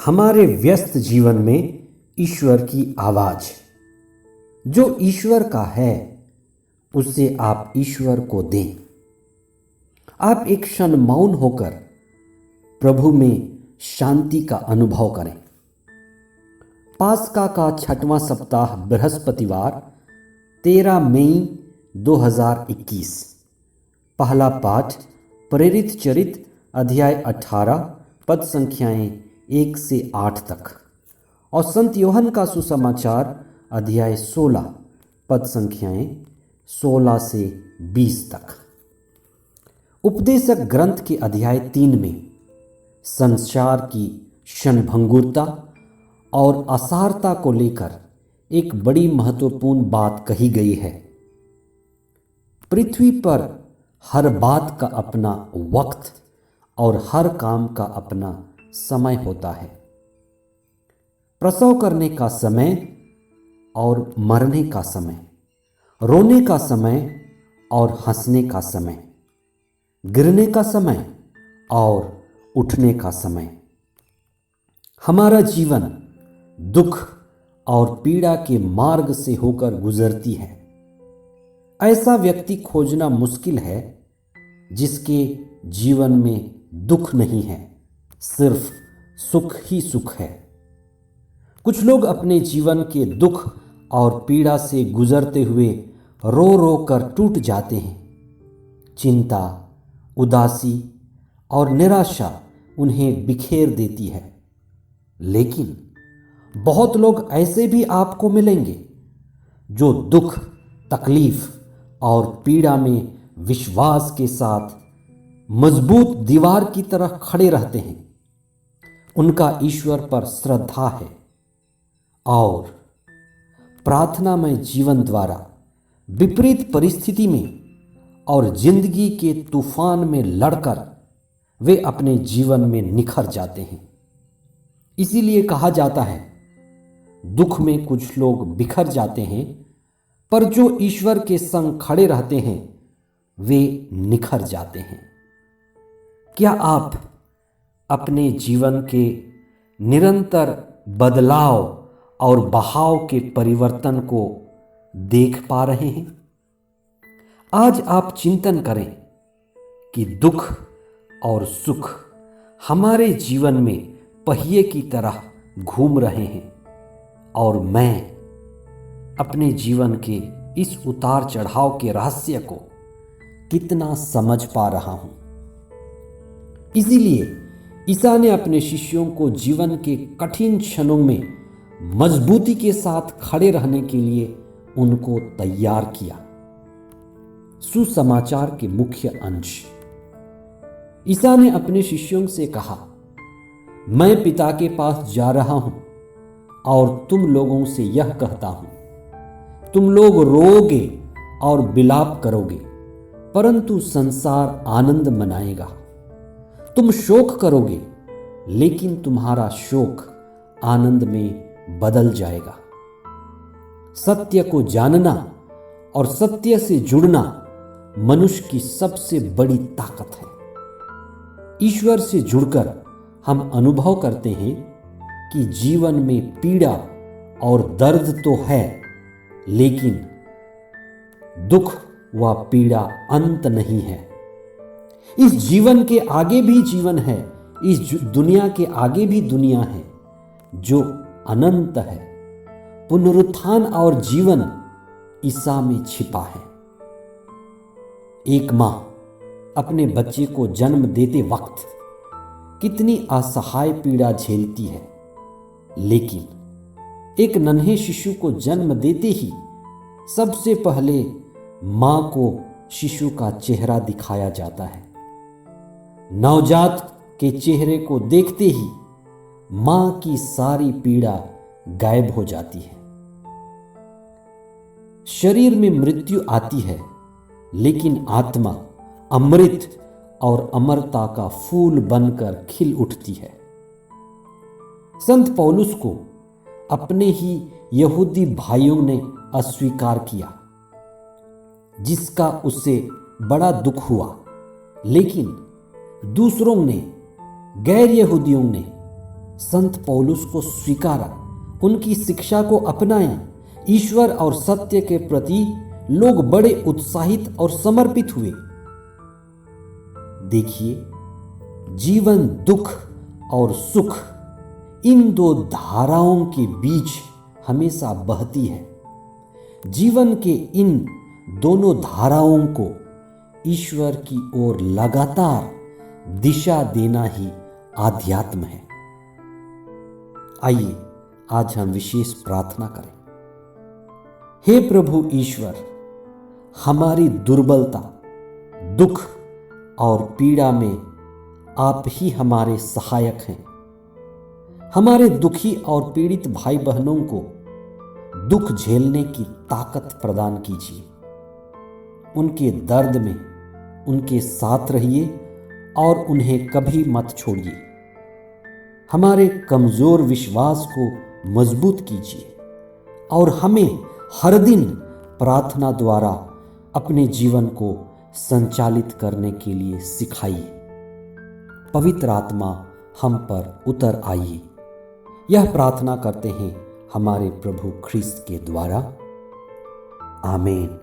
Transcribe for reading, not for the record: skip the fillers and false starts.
हमारे व्यस्त जीवन में ईश्वर की आवाज। जो ईश्वर का है उसे आप ईश्वर को दें। आप एक क्षण मौन होकर प्रभु में शांति का अनुभव करें। पास्का का 6वां सप्ताह बृहस्पतिवार 13 मई 2021। पहला पाठ प्रेरित चरित अध्याय 18 पद संख्याएं 1 से 8 तक और संत योहन का सुसमाचार अध्याय 16 पद संख्याएं 16 से 20 तक। उपदेशक ग्रंथ के अध्याय 3 में संसार की क्षणभंगुरता और असारता को लेकर एक बड़ी महत्वपूर्ण बात कही गई है। पृथ्वी पर हर बात का अपना वक्त और हर काम का अपना समय होता है। प्रसव करने का समय और मरने का समय, रोने का समय और हंसने का समय, गिरने का समय और उठने का समय। हमारा जीवन दुख और पीड़ा के मार्ग से होकर गुजरती है। ऐसा व्यक्ति खोजना मुश्किल है जिसके जीवन में दुख नहीं है, सिर्फ सुख ही सुख है। कुछ लोग अपने जीवन के दुख और पीड़ा से गुजरते हुए रो रो कर टूट जाते हैं। चिंता, उदासी और निराशा उन्हें बिखेर देती है। लेकिन बहुत लोग ऐसे भी आपको मिलेंगे जो दुख, तकलीफ और पीड़ा में विश्वास के साथ मजबूत दीवार की तरह खड़े रहते हैं। उनका ईश्वर पर श्रद्धा है और प्रार्थनामय जीवन द्वारा विपरीत परिस्थिति में और जिंदगी के तूफान में लड़कर वे अपने जीवन में निखर जाते हैं। इसीलिए कहा जाता है, दुख में कुछ लोग बिखर जाते हैं, पर जो ईश्वर के संग खड़े रहते हैं वे निखर जाते हैं। क्या आप अपने जीवन के निरंतर बदलाव और बहाव के परिवर्तन को देख पा रहे हैं? आज आप चिंतन करें कि दुख और सुख हमारे जीवन में पहिए की तरह घूम रहे हैं और मैं अपने जीवन के इस उतार चढ़ाव के रहस्य को कितना समझ पा रहा हूं। इसीलिए ईसा ने अपने शिष्यों को जीवन के कठिन क्षणों में मजबूती के साथ खड़े रहने के लिए उनको तैयार किया। सुसमाचार के मुख्य अंश। ईसा ने अपने शिष्यों से कहा, मैं पिता के पास जा रहा हूं और तुम लोगों से यह कहता हूं, तुम लोग रोओगे और विलाप करोगे, परंतु संसार आनंद मनाएगा। तुम शोक करोगे, लेकिन तुम्हारा शोक आनंद में बदल जाएगा। सत्य को जानना और सत्य से जुड़ना मनुष्य की सबसे बड़ी ताकत है। ईश्वर से जुड़कर हम अनुभव करते हैं कि जीवन में पीड़ा और दर्द तो है, लेकिन दुख व पीड़ा अंत नहीं है। इस जीवन के आगे भी जीवन है, इस दुनिया के आगे भी दुनिया है जो अनंत है। पुनरुत्थान और जीवन ईसा में छिपा है। एक मां अपने बच्चे को जन्म देते वक्त कितनी असहाय पीड़ा झेलती है, लेकिन एक नन्हे शिशु को जन्म देते ही सबसे पहले मां को शिशु का चेहरा दिखाया जाता है। नवजात के चेहरे को देखते ही मां की सारी पीड़ा गायब हो जाती है। शरीर में मृत्यु आती है, लेकिन आत्मा अमृत और अमरता का फूल बनकर खिल उठती है। संत पौलुस को अपने ही यहूदी भाइयों ने अस्वीकार किया, जिसका उससे बड़ा दुख हुआ, लेकिन दूसरों ने, गैर यहूदियों ने संत पौलुस को स्वीकारा, उनकी शिक्षा को अपनाया। ईश्वर और सत्य के प्रति लोग बड़े उत्साहित और समर्पित हुए। देखिए, जीवन दुख और सुख, इन दो धाराओं के बीच हमेशा बहती है। जीवन के इन दोनों धाराओं को ईश्वर की ओर लगातार दिशा देना ही आध्यात्म है। आइए आज हम विशेष प्रार्थना करें। हे प्रभु ईश्वर, हमारी दुर्बलता, दुख और पीड़ा में आप ही हमारे सहायक हैं। हमारे दुखी और पीड़ित भाई बहनों को दुख झेलने की ताकत प्रदान कीजिए। उनके दर्द में उनके साथ रहिए और उन्हें कभी मत छोड़िए। हमारे कमजोर विश्वास को मजबूत कीजिए और हमें हर दिन प्रार्थना द्वारा अपने जीवन को संचालित करने के लिए सिखाइए। पवित्र आत्मा हम पर उतर आइए। यह प्रार्थना करते हैं हमारे प्रभु ख्रिस्त के द्वारा। आमीन।